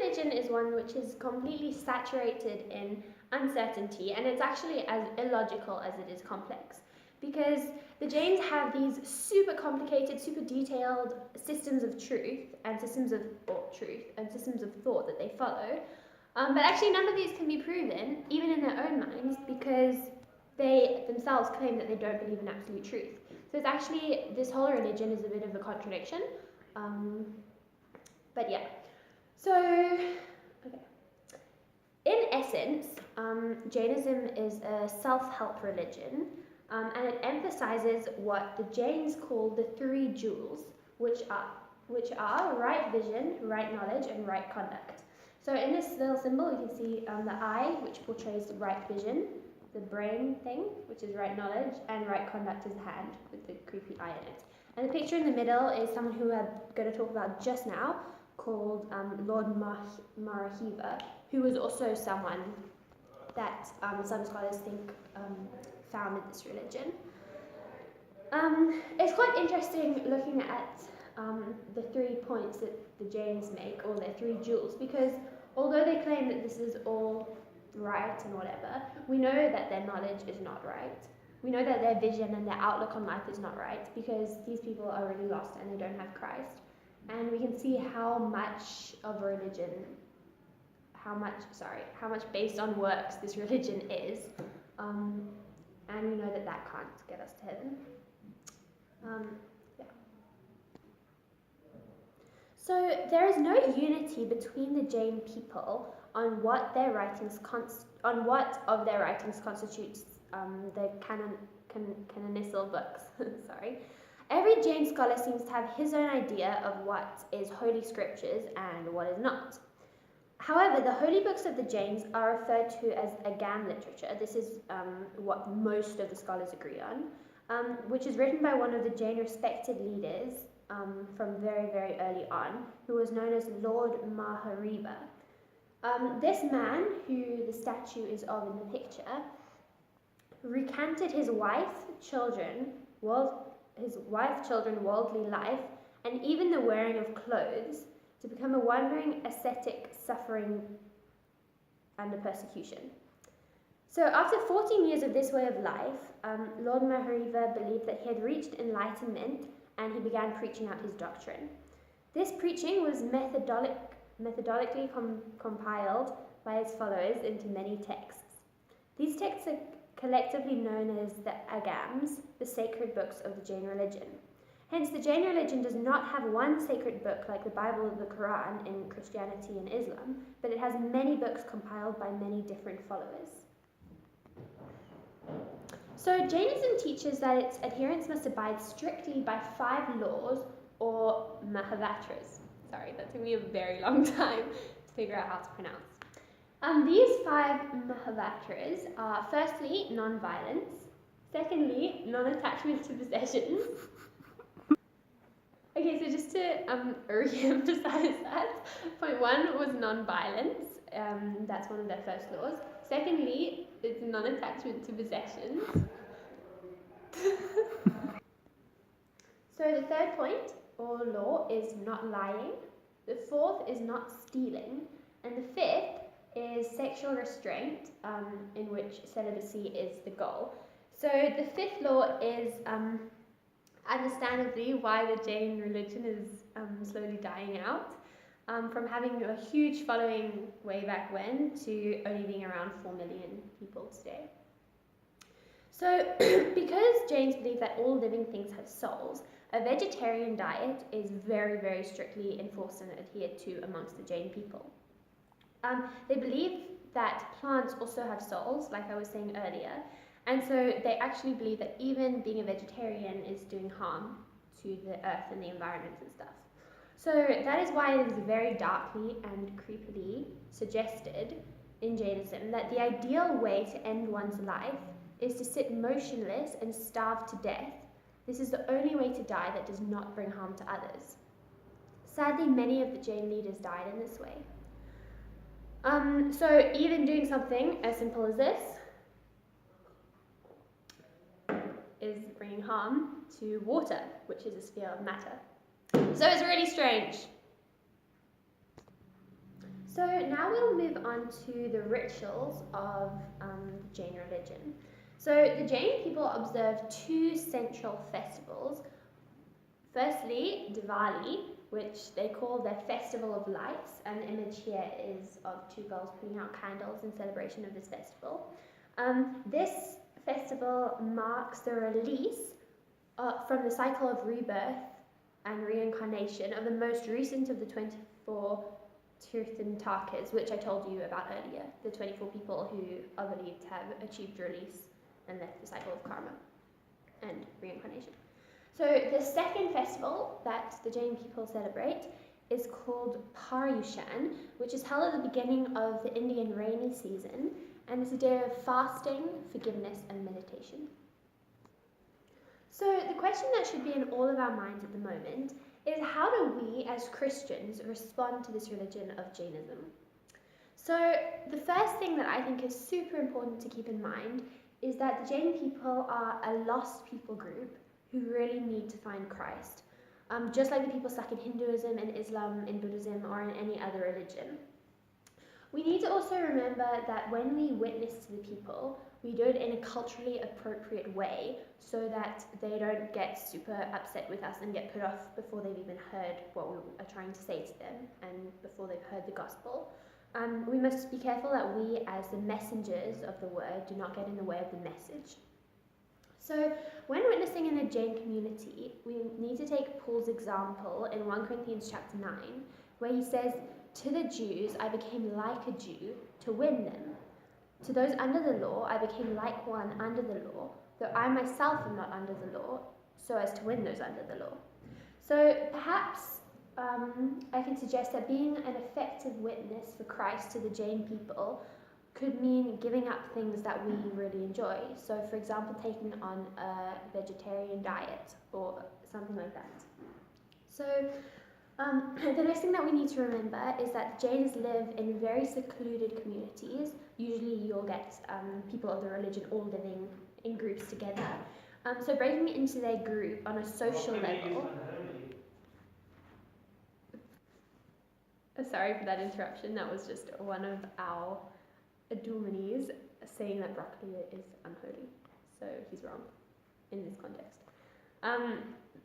religion is one which is completely saturated in uncertainty, and it's actually as illogical as it is complex, because the Jains have these super complicated, super detailed systems of truth and systems of thought that they follow. But actually, none of these can be proven, even in their own minds, because they themselves claim that they don't believe in absolute truth. So it's actually, this whole religion is a bit of a contradiction. But yeah. So, okay. In essence, Jainism is a self-help religion, and it emphasizes what the Jains call the three jewels, which are right vision, right knowledge, and right conduct. So in this little symbol, you can see the eye, which portrays the right vision, the brain thing, which is right knowledge, and right conduct is the hand with the creepy eye in it. And the picture in the middle is someone who I'm going to talk about just now, called Lord Marahiva, who was also someone that some scholars think founded this religion. It's quite interesting looking at the 3 points that the Jains make, or their three jewels, because although they claim that this is all right and whatever, we know that their knowledge is not right. We know that their vision and their outlook on life is not right, because these people are really lost and they don't have Christ. And we can see how much of a religion, how much based on works this religion is, and we know that that can't get us to heaven. Yeah. So there is no unity between the Jain people on what of their writings constitutes the canonical books. Sorry. Every Jain scholar seems to have his own idea of what is holy scriptures and what is not. However, the holy books of the Jains are referred to as Agam literature. This is what most of the scholars agree on, which is written by one of the Jain respected leaders from very, very early on, who was known as Lord Mahariva. This man, who the statue is of in the picture, recanted his wife, children, worldly life, and even the wearing of clothes, to become a wandering ascetic suffering under persecution. So after 14 years of this way of life, Lord Mahariva believed that he had reached enlightenment, and he began preaching out his doctrine. This preaching was methodically compiled by his followers into many texts. These texts are collectively known as the Agams, the sacred books of the Jain religion. Hence, the Jain religion does not have one sacred book like the Bible or the Quran in Christianity and Islam, but it has many books compiled by many different followers. So Jainism teaches that its adherents must abide strictly by 5 laws, or Mahavatras. Sorry, that took me a very long time to figure out how to pronounce. These 5 Mahavatras are, firstly, non-violence, secondly, non-attachment to possessions. Okay, so just to re-emphasize that, point 1 was non-violence. That's one of their first laws. Secondly, it's non-attachment to possessions. So the 3rd point, or law, is not lying. The 4th is not stealing. And the 5th is sexual restraint, in which celibacy is the goal. So the 5th law is understandably why the Jain religion is slowly dying out, from having a huge following way back when to only being around 4 million people today. So because Jains believe that all living things have souls, a vegetarian diet is very, very strictly enforced and adhered to amongst the Jain people. They believe that plants also have souls, like I was saying earlier, and so they actually believe that even being a vegetarian is doing harm to the earth and the environment and stuff. So that is why it is very darkly and creepily suggested in Jainism that the ideal way to end one's life is to sit motionless and starve to death. This is the only way to die that does not bring harm to others. Sadly, many of the Jain leaders died in this way. So even doing something as simple as this is bringing harm to water, which is a sphere of matter. So it's really strange. So now we'll move on to the rituals of the Jain religion. So the Jain people observe two central festivals. Firstly, Diwali, which they call their Festival of Lights, and the image here is of two girls putting out candles in celebration of this festival. This festival marks the release from the cycle of rebirth and reincarnation of the most recent of the 24 Tirthanthakas, which I told you about earlier, the 24 people who are believed to have achieved release and left the cycle of karma and reincarnation. So the second festival that the Jain people celebrate is called Paryushan, which is held at the beginning of the Indian rainy season, and it's a day of fasting, forgiveness, and meditation. So the question that should be in all of our minds at the moment is, how do we as Christians respond to this religion of Jainism? So the first thing that I think is super important to keep in mind is that the Jain people are a lost people group who really need to find Christ, just like the people stuck in Hinduism, in Islam, in Buddhism, or in any other religion. We need to also remember that when we witness to the people, we do it in a culturally appropriate way so that they don't get super upset with us and get put off before they've even heard what we are trying to say to them and before they've heard the gospel. We must be careful that we, as the messengers of the word, do not get in the way of the message. So when witnessing in a Jain community, we need to take Paul's example in 1 Corinthians chapter 9, where he says, "To the Jews I became like a Jew to win them. To those under the law I became like one under the law, though I myself am not under the law, so as to win those under the law." So perhaps I can suggest that being an effective witness for Christ to the Jain people could mean giving up things that we really enjoy. So, for example, taking on a vegetarian diet or something like that. So, the next thing that we need to remember is that Jains live in very secluded communities. Usually you'll get people of the religion all living in groups together. So breaking into their group on a social level... Sorry for that interruption. That was just one of our Adumanis saying that broccoli is unholy. So he's wrong in this context.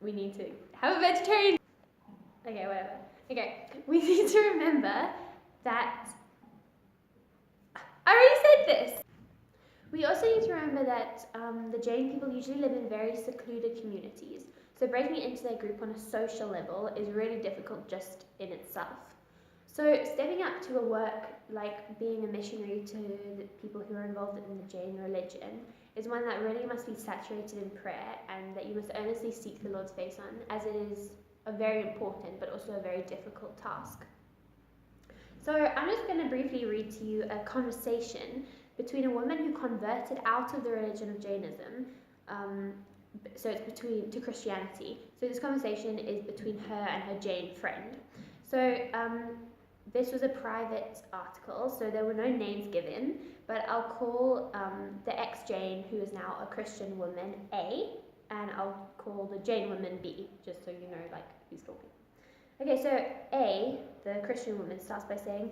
We need to have a vegetarian... Okay, whatever. Okay, we need to remember that... I already said this! We also need to remember that the Jain people usually live in very secluded communities. So breaking into their group on a social level is really difficult just in itself. So stepping up to a work like being a missionary to the people who are involved in the Jain religion is one that really must be saturated in prayer, and that you must earnestly seek the Lord's face on, as it is a very important but also a very difficult task. So I'm just going to briefly read to you a conversation between a woman who converted out of the religion of Jainism, so it's to Christianity. So this conversation is between her and her Jain friend. So this was a private article, so there were no names given, but I'll call the ex-Jain, who is now a Christian woman, A, and I'll call the Jain woman B, just so you know like who's talking. Okay, so A, the Christian woman, starts by saying,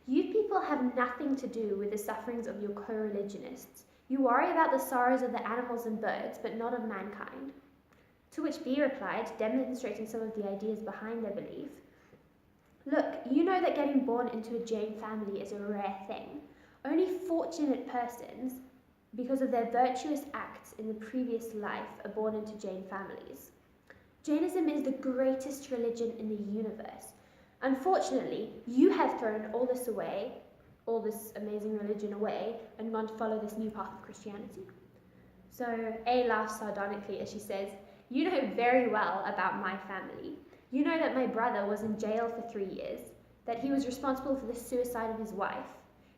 "You people have nothing to do with the sufferings of your co-religionists. You worry about the sorrows of the animals and birds, but not of mankind." To which B replied, demonstrating some of the ideas behind their belief, "Look, you know that getting born into a Jain family is a rare thing. Only fortunate persons, because of their virtuous acts in the previous life, are born into Jain families. Jainism is the greatest religion in the universe. Unfortunately, you have thrown all this away, all this amazing religion away, and gone to follow this new path of Christianity." So A laughs sardonically as she says, "You know very well about my family. You know that my brother was in jail for 3 years, that he was responsible for the suicide of his wife.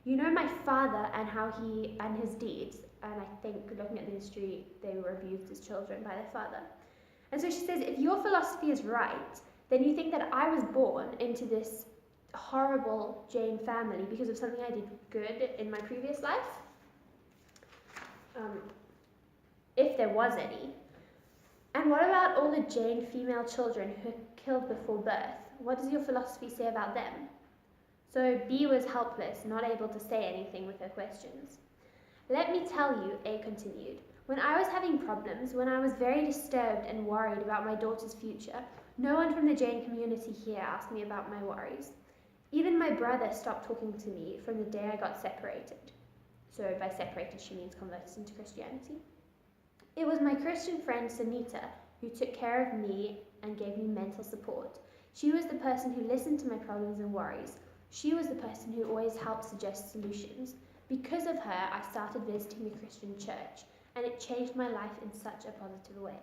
You know my father and how he and his deeds," and I think looking at the history, they were abused as children by their father. And so she says, "If your philosophy is right, then you think that I was born into this horrible Jain family because of something I did good in my previous life? If there was any. And what about all the Jain female children who are killed before birth? What does your philosophy say about them? So B was helpless, not able to say anything with her questions. Let me tell you, A continued, when I was having problems, when I was very disturbed and worried about my daughter's future, no one from the Jain community here asked me about my worries. Even my brother stopped talking to me from the day I got separated. So by separated, she means converted into Christianity. It was my Christian friend Sunita who took care of me and gave me mental support. She was the person who listened to my problems and worries. She was the person who always helped suggest solutions. Because of her, I started visiting a Christian church, and it changed my life in such a positive way.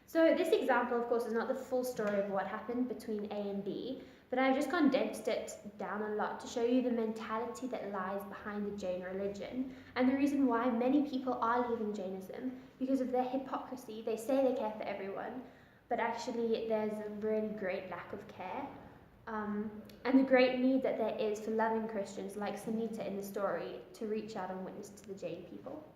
So this example, of course, is not the full story of what happened between A and B, but I've just condensed it down a lot to show you the mentality that lies behind the Jain religion and the reason why many people are leaving Jainism because of their hypocrisy. They say they care for everyone, but actually there's a really great lack of care. And the great need that there is for loving Christians like Sunita in the story to reach out and witness to the Jain people.